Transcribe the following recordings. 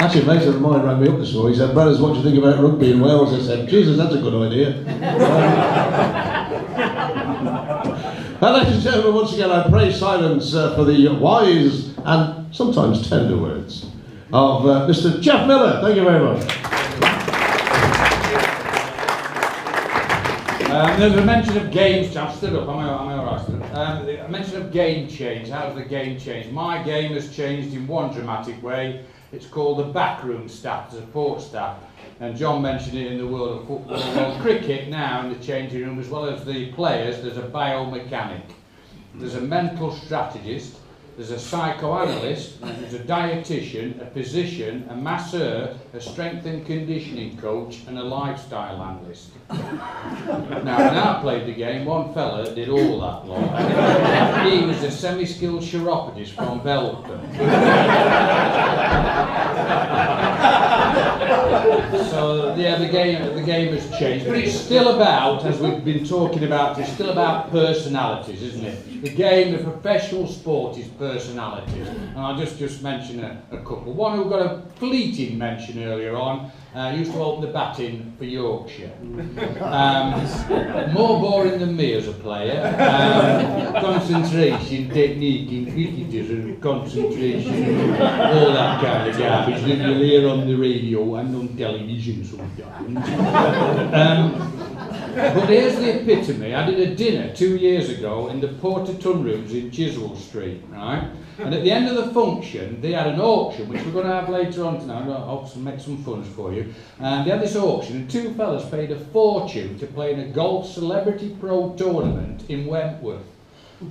Actually, a mate of mine rang me up this morning. He said, "Brothers, what do you think about rugby in Wales?" I said, "Jesus, that's a good idea." Ladies and gentlemen, once again, I pray silence for the wise and sometimes tender words of Mr. Jeff Miller. Thank you very much. There's a mention of game. I've stood up. Am I all right? A mention of game change. How's the game changed? My game has changed in one dramatic way. It's called the backroom staff, the support staff. And John mentioned it in the world of football. Well, cricket now in the changing room, as well as the players, there's a biomechanic, there's a mental strategist, there's a psychoanalyst, there's a dietitian, a physician, a masseur, a strength and conditioning coach, and a lifestyle analyst. Now, when I played the game, one fella did all that lot. He was a semi-skilled chiropodist from Belgium. So yeah, the game has changed, but it's still about, as we've been talking about, it's still about personalities, isn't it? The game, the professional sport, is personalities, and I'll just mention a couple. One who got a fleeting mention earlier on. Used to open the batting for Yorkshire. More boring than me as a player. Concentration, technique, in cricketism, concentration, all that kind of garbage that you'll hear on the radio and on television sometimes. But here's the epitome. I did a dinner 2 years ago in the Porter Tun Rooms in Chiswell Street, right? And at the end of the function, they had an auction, which we're going to have later on tonight. I'll hope to make some funds for you. And they had this auction, and two fellas paid a fortune to play in a golf celebrity pro tournament in Wentworth.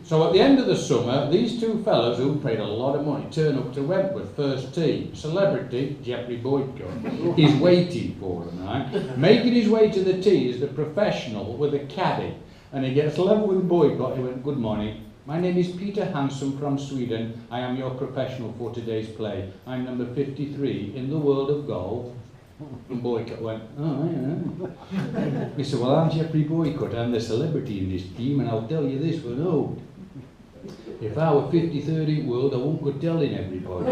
So at the end of the summer, these two fellas, who paid a lot of money, turn up to Wentworth first tee. Celebrity, Jeffrey Boycott, is waiting for them, right? Making his way to the tee is the professional with a caddy. And he gets level with Boycott. He went, "Good morning. My name is Peter Hansen from Sweden. I am your professional for today's play. I'm number 53 in the world of golf." And Boycott went, "Oh, yeah." He said, "Well, I'm Jeffrey Boycott. I'm the celebrity in this team, and I'll tell you this for no. If I were 53rd in the world, I won't go telling everybody."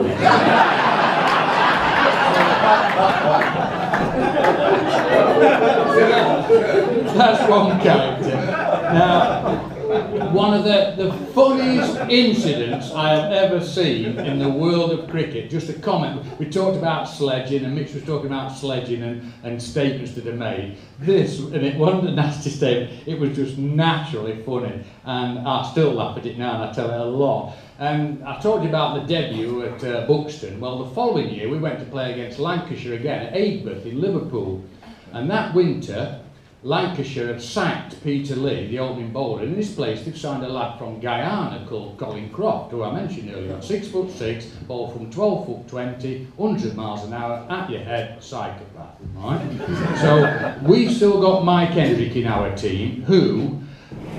That's one character. Now, one of the funniest incidents I have ever seen in the world of cricket, just a comment, we talked about sledging, and Mitch was talking about sledging and statements that are made. This, and it wasn't a nasty statement, it was just naturally funny, and I still laugh at it now and I tell it a lot. And I told you about the debut at Buxton. Well, the following year we went to play against Lancashire again at Aigburth in Liverpool, and that winter Lancashire had sacked Peter Lee, the opening bowler, and in his place they've signed a lad from Guyana called Colin Croft, who I mentioned earlier, 6'6", ball from 12 foot 20, 100 miles an hour, at your head, psychopath, right? So we've still got Mike Hendrick in our team, who,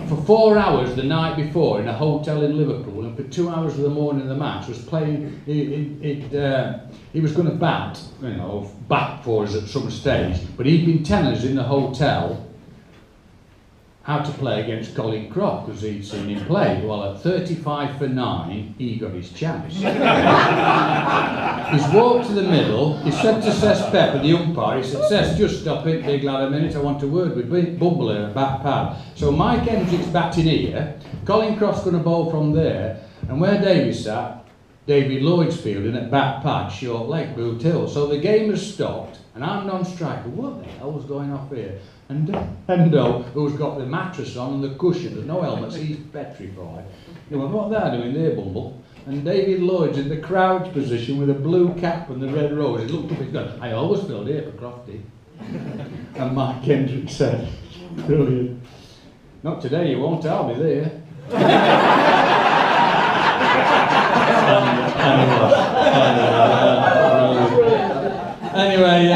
for 4 hours the night before in a hotel in Liverpool, and for 2 hours of the morning of the match, was playing, he was going to bat, back for us at some stage, but he'd been telling us in the hotel how to play against Colin Croft, because he'd seen him play. Well, at 35 for 9, he got his chance. He's walked to the middle, he said to Seth Pepper, the umpire, he said, "Seth, just stop it, big lad, a minute, I want a word with Bumble at back pad." So Mike Hendrick's batting here, Colin Croft's going to bowl from there, and where Davey sat, David Lloyd's fielding at back pad, short leg, Boot Hill. So the game has stopped, and I'm non-striker. What the hell was going off here? And Hendo, who's got the mattress on and the cushion, there's no helmets, he's petrified. He went, "What are they doing there, Bumble?" And David Lloyd's in the crouch position with a blue cap and the red rose. He looked up, he's going, "I always filled here for Crofty." And Mike Hendrick said, "Brilliant. Not today, you won't, I'll be there." Anyway,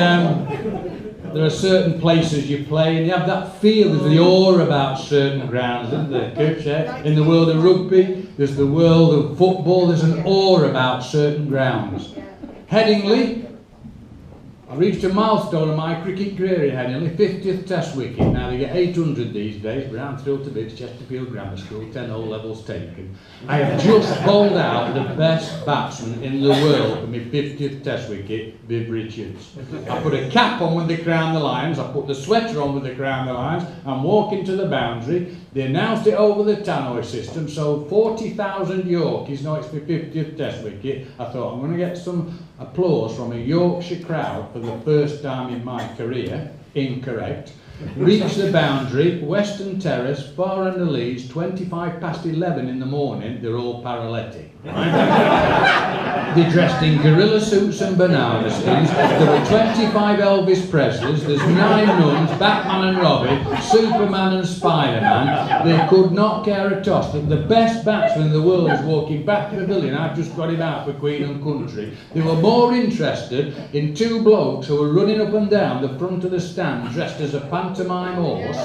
there are certain places you play and you have that feel, there's the awe about certain grounds, isn't there, Coach? In the world of rugby, there's the world of football, there's an awe about certain grounds. Headingley, I reached a milestone of my cricket career in Henley, 50th Test wicket. Now they get 800 these days, but I'm thrilled to bits. Chesterfield Grammar School, 10 O-levels taken. I have just bowled out the best batsman in the world for my 50th Test wicket, Viv Richards. I put a cap on when they crowned the Lions, I put the sweater on when they crowned the Lions, I'm walking to the boundary. They announced it over the tannoy system, so 40,000 Yorkies know it's my 50th Test wicket. I thought I'm going to get some applause from a Yorkshire crowd for the first time in my career. Incorrect. Reached the boundary, Western Terrace, far under Leeds, 25 past 11 in the morning, they're all paralytic. Right? They're dressed in gorilla suits and banana skins. There were 25 Elvis Presleys, there's 9 nuns, Batman and Robin, Superman and Spider-Man. They could not care a toss that the best batsman in the world is walking back to the pavilion. I've just got him out for Queen and Country. They were more interested in 2 blokes who were running up and down the front of the stand dressed as a pantomime horse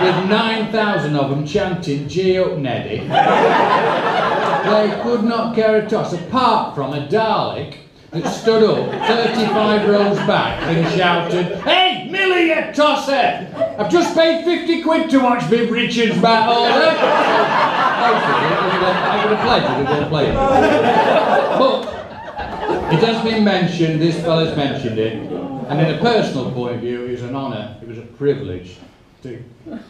with 9,000 of them chanting "Gee up Neddy." They could not care a toss, apart from a Dalek that stood up 35 rows back and shouted, "Hey, Millie, you tosser! I've just paid 50 quid to watch Viv Richards bat all day." I would have played it, we would have played it. But it has been mentioned, this fella's mentioned it, and in a personal point of view, it was an honour, it was a privilege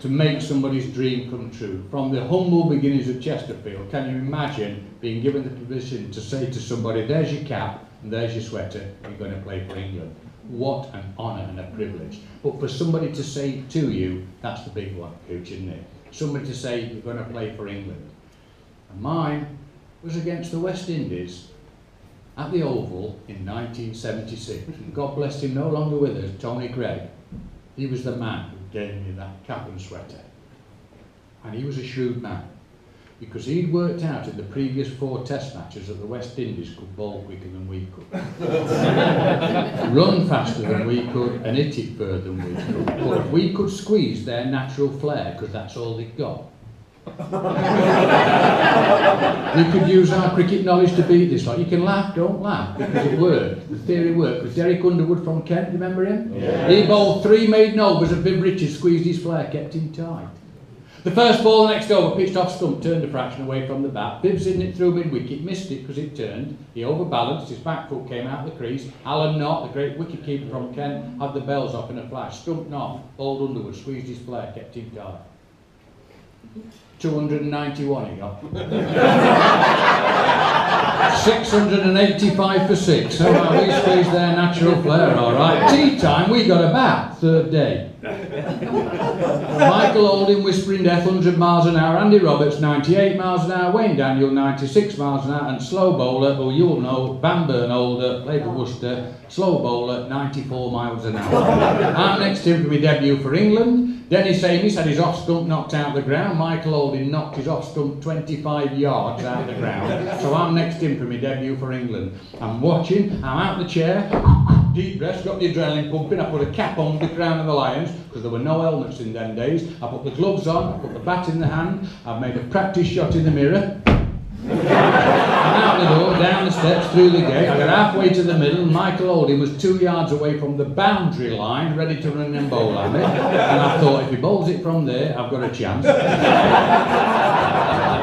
to make somebody's dream come true. From the humble beginnings of Chesterfield, can you imagine being given the position to say to somebody, there's your cap and there's your sweater, you're going to play for England. What an honour and a privilege. But for somebody to say to you, that's the big one, Cooch, isn't it? Somebody to say, you're going to play for England. And mine was against the West Indies at the Oval in 1976. God bless him, no longer with us, Tony Craig. He was the man who gave me that cap and sweater. And he was a shrewd man, because he'd worked out in the previous 4 test matches that the West Indies could bowl quicker than we could, run faster than we could, and hit it further than we could. But if we could squeeze their natural flair, because that's all they've got, we could use our cricket knowledge to beat this lot. You can laugh, don't laugh, because it worked. The theory worked. Because Derek Underwood from Kent, remember him? Yeah. He bowled 3 maiden overs and Viv Richards squeezed his flair, kept him tight. The first ball, the next over, pitched off stump, turned a fraction away from the bat. Viv's in it through mid-wicket, missed it because it turned. He overbalanced, his back foot came out the crease. Alan Knott, the great wicket-keeper from Kent, had the bells off in a flash. Stump Knott, bowled Underwood, squeezed his flair, kept him tight. 291 he got. 685 for 6. So we squeezed their natural flair, all right. Tea time, we got a bat, 3rd day. Michael Oldham, Whispering Death, 100 miles an hour. Andy Roberts, 98 miles an hour. Wayne Daniel, 96 miles an hour. And slow bowler, who you'll know, Van Bernolder, played for Worcester, slow bowler, 94 miles an hour. I'm next to him for my debut for England. Dennis Amis had his off stump knocked out of the ground. Michael Oldham knocked his off stump 25 yards out of the ground. So I'm next to him for my debut for England. I'm watching, I'm out the chair, deep breaths, got the adrenaline pumping. I put a cap on the crown of the Lions, because there were no helmets in them days. I put the gloves on, I put the bat in the hand, I've made a practice shot in the mirror. I'm out the door, down the steps, through the gate. I got halfway to the middle, and Michael Oldham was 2 yards away from the boundary line, ready to run and bowl at me. And I thought, if he bowls it from there, I've got a chance.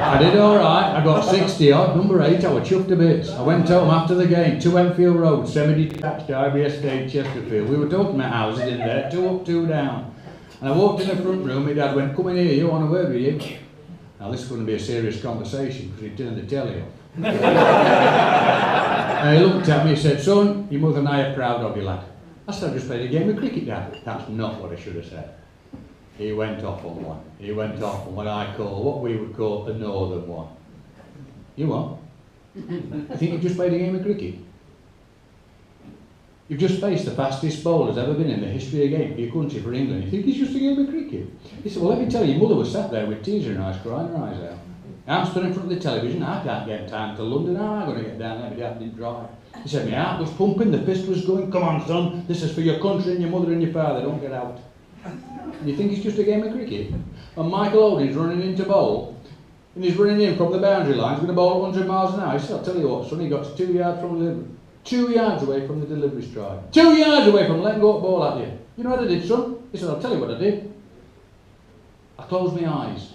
I did all right. I got 60 odd, number 8. I was chuffed to bits. I went home after the game, 2 Enfield Road, semi-detached Ivory Estate, Chesterfield. We were talking about houses in there, 2 up, 2 down. And I walked in the front room, my dad went, "Come in here, you want a word with you?" Now this is going to be a serious conversation, because he turned the telly off. And he looked at me and said, "Son, your mother and I are proud of you, lad." I said, "I just played a game of cricket, Dad." That's not what I should have said. He went off on one. He went off on what I call, what we would call a northern one. You what? I think you've just played a game of cricket. You've just faced the fastest bowler there's ever been in the history of the game for your country, for England. You think it's just a game of cricket? He said, "Well, let me tell you, your mother was sat there with tears in her eyes, crying her eyes out. I'm stood in front of the television, I can't get in time to London, how am I going to get down there? My dad didn't drive." He said, "My heart was pumping, the fist was going, come on son, this is for your country and your mother and your father, don't get out." And you think it's just a game of cricket? And Michael Oldham's running into bowl, and he's running in from the boundary line, he's going to bowl 100 miles an hour. He said, "I'll tell you what, son," he got to 2 yards from the 2 yards away from the delivery strike. 2 yards away from letting go of the ball at you. You know what I did, son? He said, I'll tell you what I did. I closed my eyes.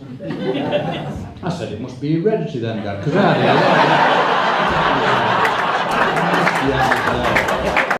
I said, it must be heredity then, Dad, because I had it. Yeah,